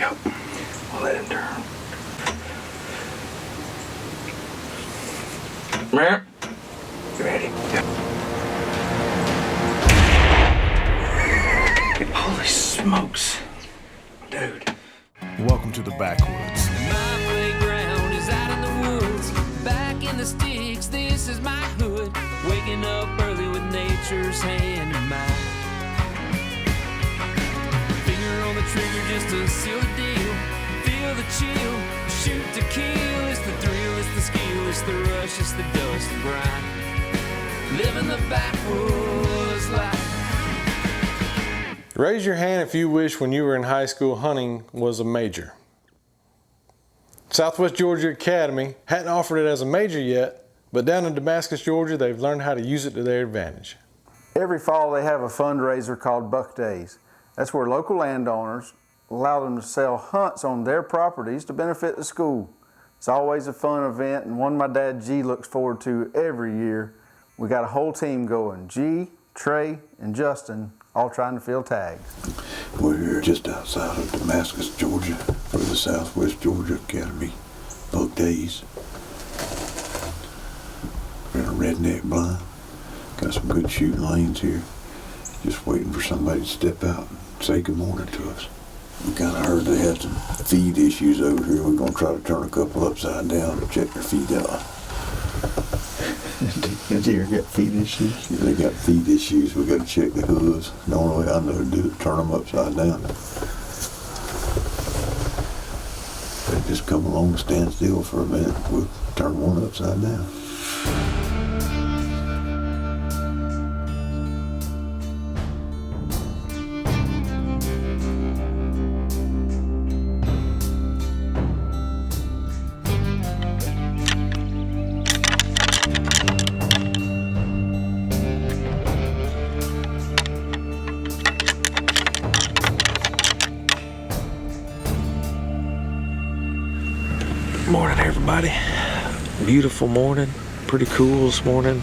go. We'll let him turn. Mare, you ready? Yeah. Holy smokes, dude. Welcome to the Backwoods. My playground is out in the woods, back in the sticks, this is my hood. Waking up early with nature's hand in mine. Finger on the trigger just to seal the deal. Feel the chill, shoot to kill. It's the thrill, it's the skill, it's the rush, it's the dust and grind. Living the backwoods life. Raise your hand if you wish when you were in high school hunting was a major. Southwest Georgia Academy hadn't offered it as a major yet, but down in Damascus, Georgia, they've learned how to use it to their advantage. Every fall they have a fundraiser called Buckdaze. That's where local landowners allow them to sell hunts on their properties to benefit the school. It's always a fun event and one my dad G looks forward to every year. We got a whole team going. G, Trey, and Justin all trying to fill tags. We're here just outside of Damascus, Georgia for the Southwest Georgia Academy Buckdaze. We're in a redneck blind. Got some good shooting lanes here. Just waiting for somebody to step out and say good morning to us. We kind of heard they had some feed issues over here. We're going to try to turn a couple upside down and check their feed out. Did you ever get feed issues? Yeah, they got feed issues. We got to check the hooves. The only way I know to do it, turn them upside down. They just come along and stand still for a minute. We'll turn one upside down. Morning, everybody. Beautiful morning. Pretty cool this morning.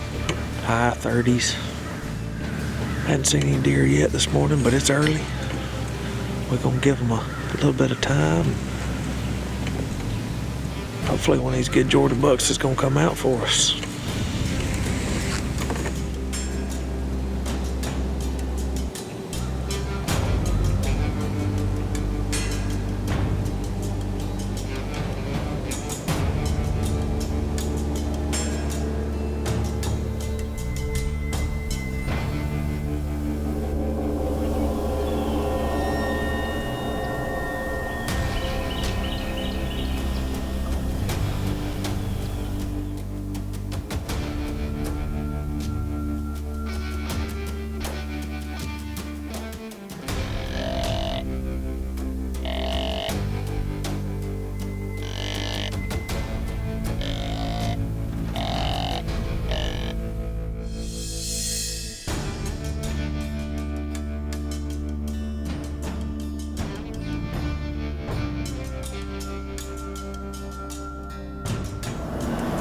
High 30s. Hadn't seen any deer yet this morning, but it's early. We're gonna give them a little bit of time. Hopefully one of these good Georgia bucks is gonna come out for us.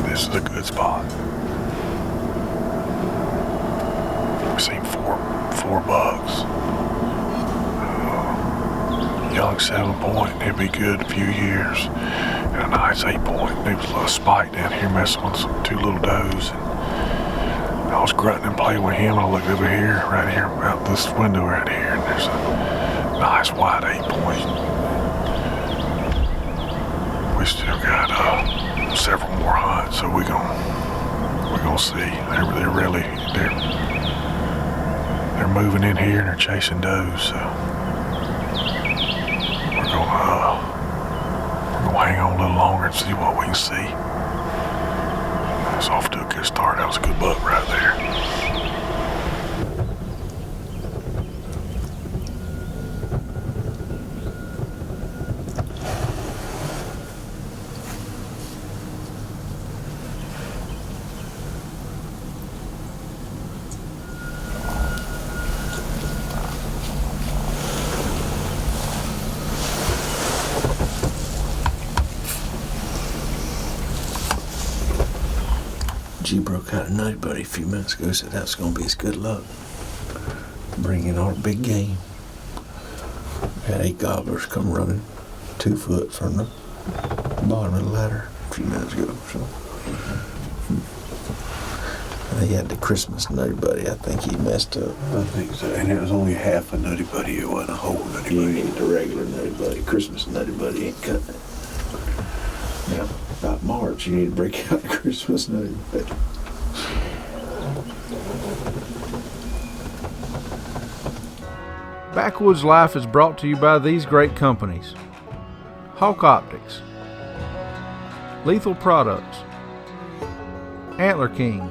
This is a good spot. We've seen four bucks. Young 7-point, it'd be good in a few years. And a nice 8-point. There was a little spike down here messing with some 2 little does. And I was grunting and playing with him. I looked over here, right here, out this window right here, and there's a nice wide 8-point. We still got several more hunts, so we're gonna see. They're moving in here and they're chasing does, so we're gonna hang on a little longer and see what we can see. It's off to a good start. That was a good buck right there. G broke out a night buddy a few minutes ago, said that's gonna be his good luck. Bring in our big game. We had 8 gobblers come running. 2 foot from the bottom of the ladder a few minutes ago. So he had the Christmas Nutty Buddy. I think he messed up. I think so. And it was only half a Nutty Buddy. It wasn't a whole Nutty He Buddy. ain't the regular Nutty Buddy. Christmas Nutty Buddy ain't cutting it. Now, about March, you need to break out the Christmas Nutty Buddy. Backwoods Life is brought to you by these great companies: Hawk Optics, Lethal Products, Antler King,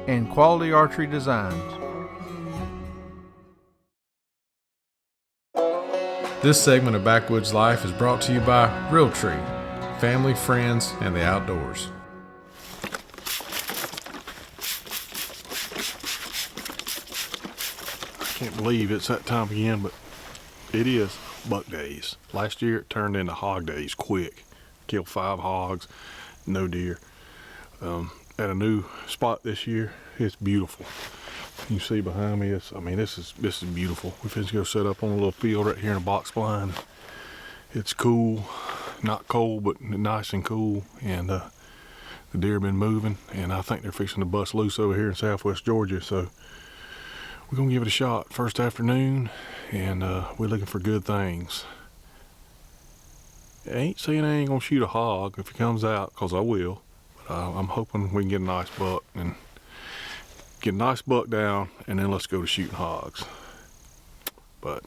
and Quality Archery Designs. This segment of Backwoods Life is brought to you by Realtree, family, friends, and the outdoors. I can't believe it's that time again, but it is Buckdaze. Last year it turned into hog days quick. Killed 5 hogs, no deer. At a new spot this year, it's beautiful. You see behind me, this is beautiful. We finna go set up on a little field right here in a box blind. It's cool, not cold, but nice and cool. And the deer have been moving, and I think they're fixing to bust loose over here in southwest Georgia. So we're gonna give it a shot first afternoon, and we're looking for good things. I ain't saying I ain't gonna shoot a hog if it comes out, cause I will. But I'm hoping we can get a nice buck and get a nice buck down, and then let's go to shooting hogs. But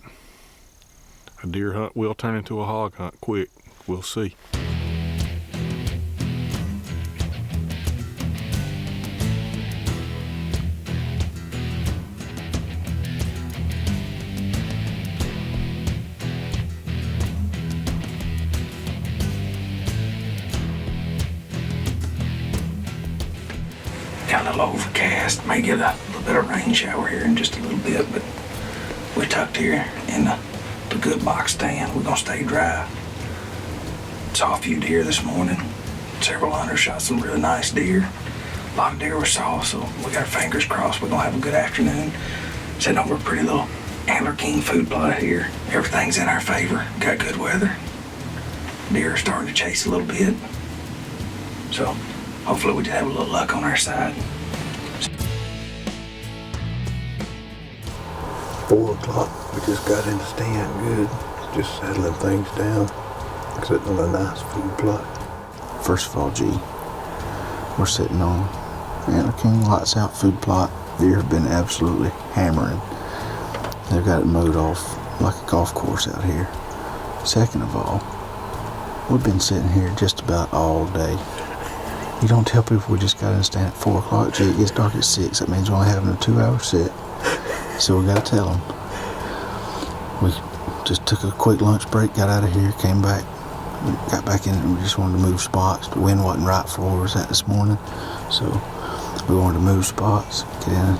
a deer hunt will turn into a hog hunt quick. We'll see. Kind of overcast. May get a little bit of rain shower here in just a little bit, but we're tucked here in the good box stand. We're gonna stay dry. Saw a few deer this morning. Several hunters shot some really nice deer. A lot of deer we saw, so we got our fingers crossed we're gonna have a good afternoon. Sitting over a pretty little Antler King food plot here. Everything's in our favor. Got good weather. Deer are starting to chase a little bit. So hopefully we just have a little luck on our side. 4 o'clock, we just got in the stand good. Just settling things down. Sitting on a nice food plot. First of all, G, we're sitting on Antler King lights out food plot. Deer have been absolutely hammering. They've got it mowed off like a golf course out here. Second of all, we've been sitting here just about all day. You don't tell people we just got in the stand at 4 o'clock. Gee, it gets dark at 6. That means we're only having a 2-hour sit. So we got to tell them. We just took a quick lunch break, got out of here, came back, got back in, and we just wanted to move spots. The wind wasn't right for where we was at this morning, so we wanted to move spots, get in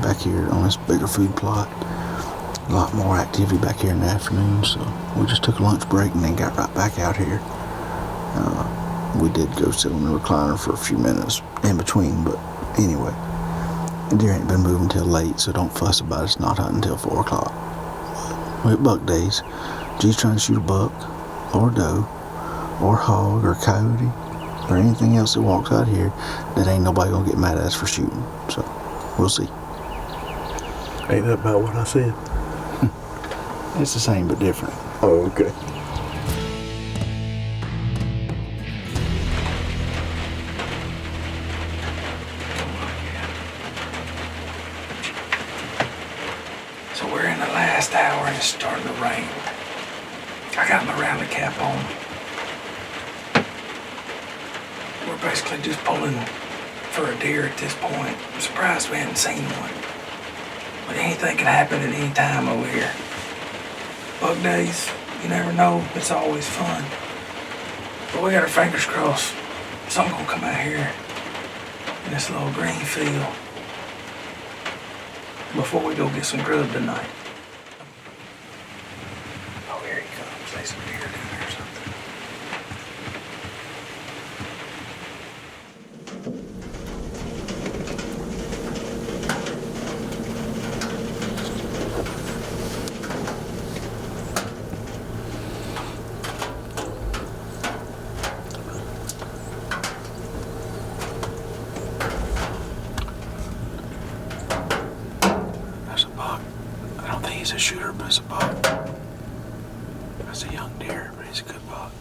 back here on this bigger food plot. A lot more activity back here in the afternoon, so we just took a lunch break and then got right back out here. We did go sit on the recliner for a few minutes in between, but anyway, the deer ain't been moving till late, so don't fuss about it. It's not hunting until 4 o'clock. We're at Buckdaze. G's trying to shoot a buck, or a doe, or a hog, or a coyote, or anything else that walks out here that ain't nobody gonna get mad at us for shooting. So, we'll see. Ain't that about what I said? It's the same but different. Oh, okay. So we're in the last hour and it's starting to rain. I got my rally cap on. We're basically just pulling for a deer at this point. I'm surprised we haven't seen one. But anything can happen at any time over here. Buckdaze, you never know. It's always fun. But we got our fingers crossed. Something gonna come out here in this little green field before we go get some grub tonight. Oh, here he comes. There's some deer down there or something. he's a shooter, but he's a buck. That's a young deer, but he's a good buck.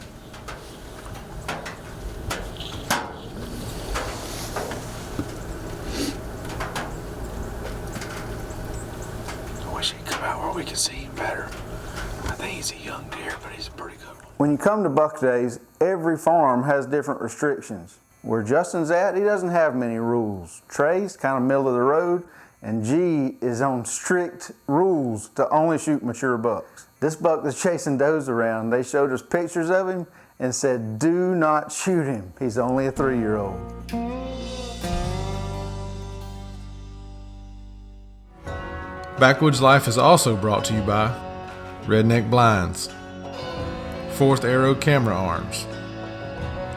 I wish he'd come out where we could see him better. I think he's a young deer, but he's a pretty good one. When you come to Buckdaze, every farm has different restrictions. Where Justin's at, he doesn't have many rules. Trey's kind of middle of the road, and G is on strict rules to only shoot mature bucks. This buck that's chasing does around, they showed us pictures of him and said, do not shoot him. He's only a 3-year-old. Backwoods Life is also brought to you by Redneck Blinds, Fourth Arrow Camera Arms,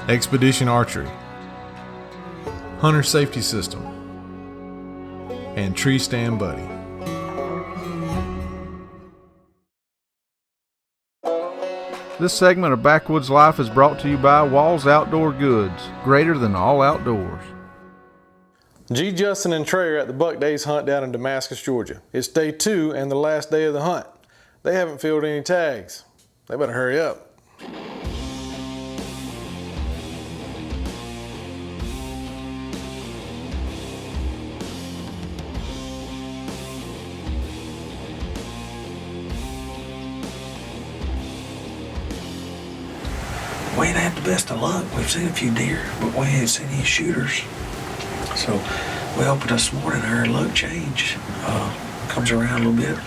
Expedition Archery, Hunter Safety System, and Tree Stand Buddy. This segment of Backwoods Life is brought to you by Walls Outdoor Goods, greater than all outdoors. G, Justin, and Trey are at the Buckdaze hunt down in Damascus, Georgia. It's day 2 and the last day of the hunt. They haven't filled any tags. They better hurry up. We ain't had the best of luck. We've seen a few deer, but we ain't seen any shooters. So we opened this morning, our luck change comes around a little bit.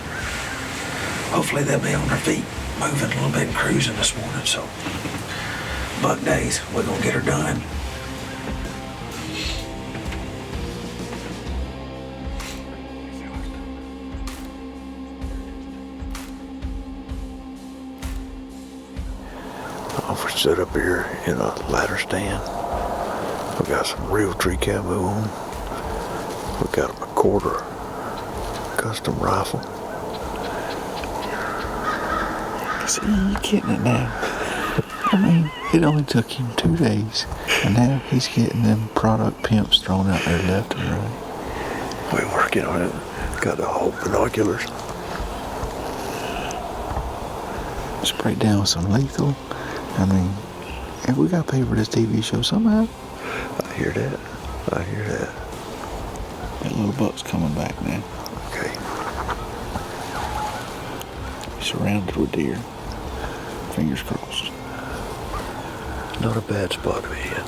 Hopefully they'll be on their feet, moving a little bit and cruising this morning. So Buckdaze, we're gonna get her done. We're set up here in a ladder stand. We got some real tree camo on. We got a quarter custom rifle. See, you're getting it now. I mean, it only took him 2 days, and now he's getting them product pimps thrown out there left and right. We're working on it. Got the whole binoculars. Sprayed down with some lethal. I mean, if we got paid for this TV show somehow. I hear that. I hear that. That little buck's coming back now. Okay. He's surrounded with deer. Fingers crossed. Not a bad spot to be in.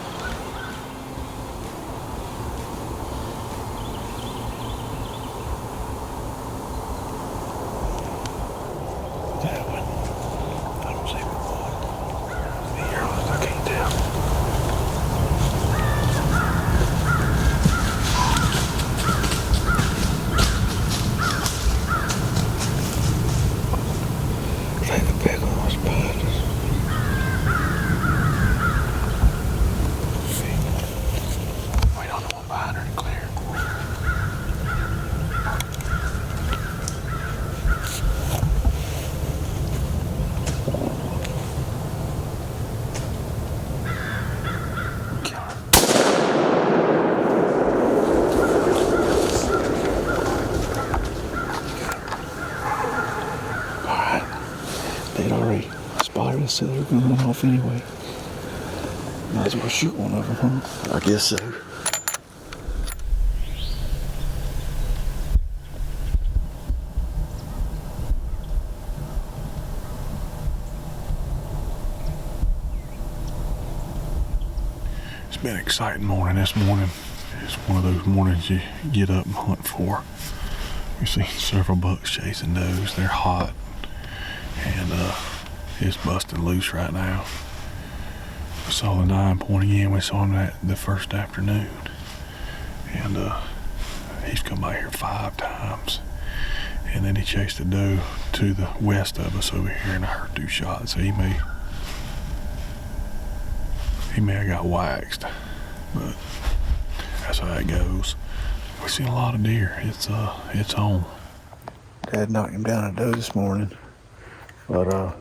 That one. I don't see one. Here, I can't tell. I think the big one was behind us. We don't know what behind her to clear. They'd already spotted us, so they were going to run off anyway. Might as well shoot one of them, huh? I guess so. It's been an exciting morning this morning. It's one of those mornings you get up and hunt for. We've seen several bucks chasing does. They're hot. And it's busting loose right now. We saw the 9-point again. We saw him the first afternoon. And he's come by here 5 times. And then he chased a doe to the west of us over here, and I heard 2 shots. So he may have got waxed, but that's how it goes. We've seen a lot of deer. It's on. Dad knocked him down a doe this morning, but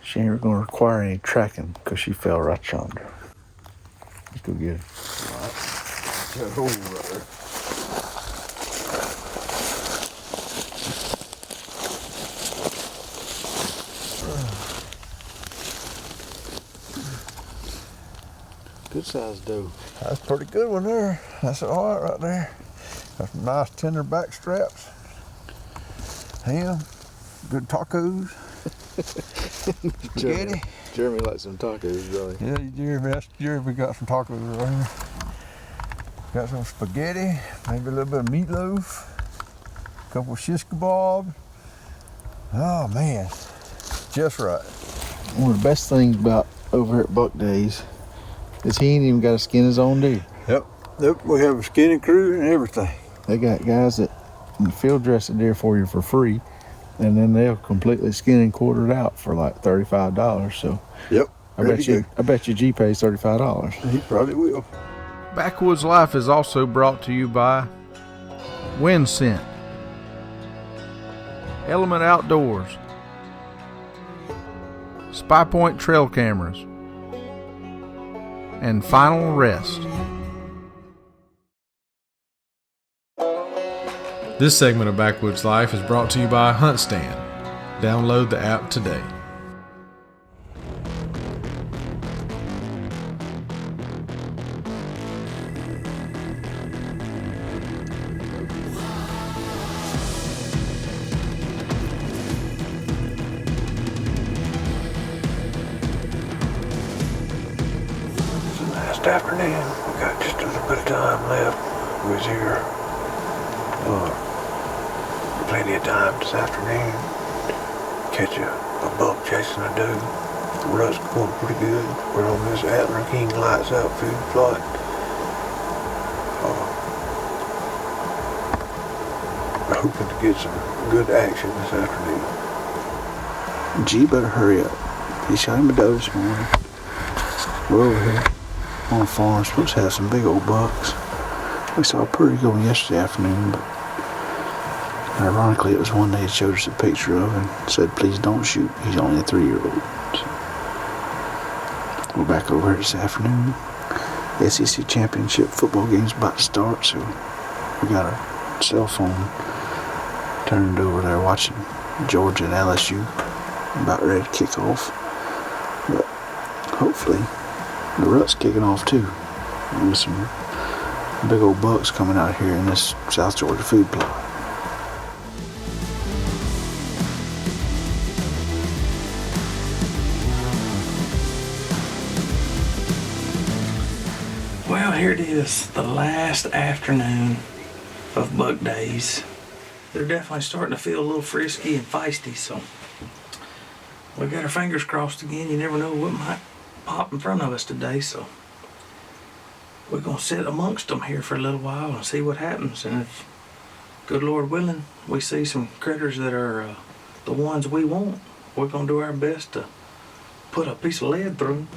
she ain't gonna require any tracking because she fell right yonder. Let's go get her. good sized doe. That's a pretty good one there. That's all right there. Got some nice tender back straps. Ham, good tacos. Spaghetti. Jeremy likes some tacos, really. Yeah, Jeremy got some tacos right here. Got some spaghetti, maybe a little bit of meatloaf, a couple of shish kebabs. Oh man, just right. One of the best things about over here at Buckdaze is he ain't even got to skin his own deer. Yep, we have a skinning crew and everything. They got guys that field dress a deer for you for free, and then they'll completely skin and quarter it out for like $35. So Yep, I bet you G pays $35. He probably will. Backwoods Life is also brought to you by Wind Scent, Element Outdoors, Spy Point Trail Cameras, and Final Rest. This segment of Backwoods Life is brought to you by Hunt Stand. Download the app today. Last afternoon, we got just a little bit of time left. We was here plenty of time this afternoon. Catch a buck chasing a doe. The rut's going pretty good. We're on this Antler King lights out food plot. We're hoping to get some good action this afternoon. G better hurry up. He shot him a doe this morning. We're over here on a farm, supposed to have some big old bucks. We saw a pretty good one yesterday afternoon, but ironically it was one they had showed us a picture of and said please don't shoot, he's only a 3-year-old. So we're back over here this afternoon. The SEC championship football game's about to start, so we got our cell phone turned over there watching Georgia and LSU about ready to kick off. But hopefully the rut's kicking off too. There's some big old bucks coming out here in this South Georgia food plot. Well, here it is, the last afternoon of Buckdaze. They're definitely starting to feel a little frisky and feisty, so we got our fingers crossed again. You never know what might pop in front of us today, so we're gonna sit amongst them here for a little while and see what happens. And if, good Lord willing, we see some critters that are the ones we want, we're gonna do our best to put a piece of lead through them.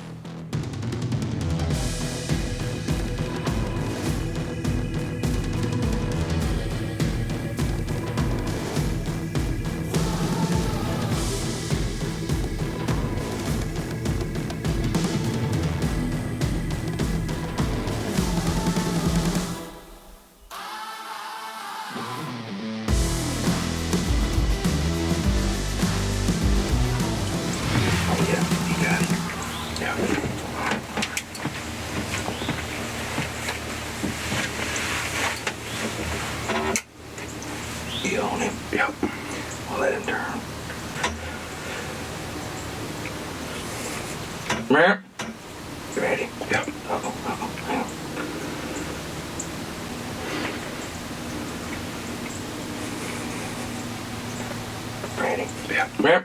You on him? Yep. I'll let him turn. Mer? You ready? Yep. Hang on. Ready? Yep. Mer?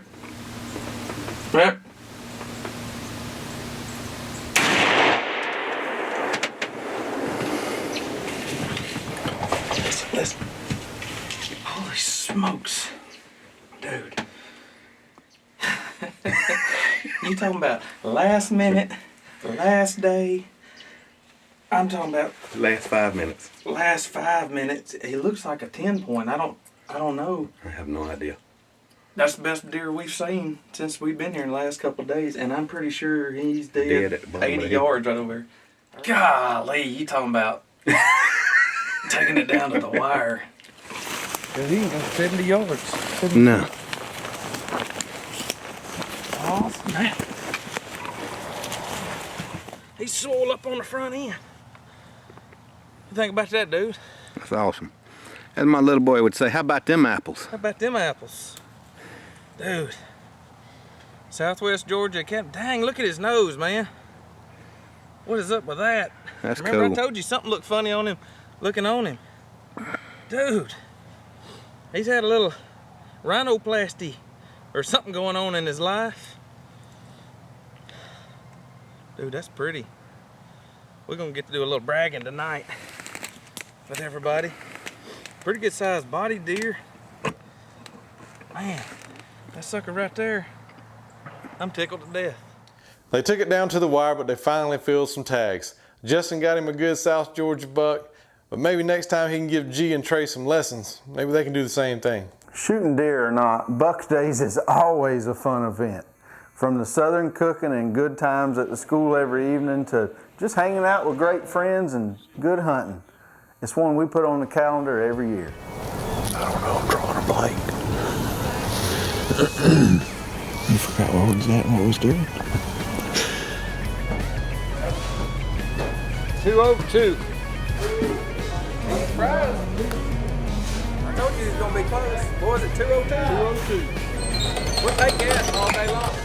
Listen. Holy smokes. Dude. You talking about last minute, last day. I'm talking about last 5 minutes. Last 5 minutes. He looks like a 10-point. I don't know. I have no idea. That's the best deer we've seen since we've been here in the last couple of days, and I'm pretty sure he's dead at the bottom 80 yards right over there. Golly, you talking about taking it down to the wire. He ain't got 70 yards. No. Oh, man. He's swole up on the front end. You think about that, dude? That's awesome. As my little boy would say, how about them apples? How about them apples? Dude. Southwest Georgia Camp. Dang, look at his nose, man. What is up with that? That's Remember cool. I told you something looked funny on him, looking on him. Dude, he's had a little rhinoplasty or something going on in his life. Dude, that's pretty. We're gonna get to do a little bragging tonight with everybody. Pretty good sized body deer. Man, that sucker right there, I'm tickled to death. They took it down to the wire, but they finally filled some tags. Justin got him a good South Georgia buck, but maybe next time he can give G and Trey some lessons. Maybe they can do the same thing. Shooting deer or not, Buckdaze is always a fun event. From the southern cooking and good times at the school every evening to just hanging out with great friends and good hunting. It's one we put on the calendar every year. I don't know, I'm drawing a blank. You forgot what was that, what was doing? 202. Surprise. I told you it was gonna be close. What was it, 202? 202. We'll take gas all day long.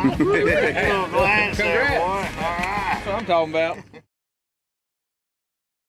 Congrats. That's what I'm talking about.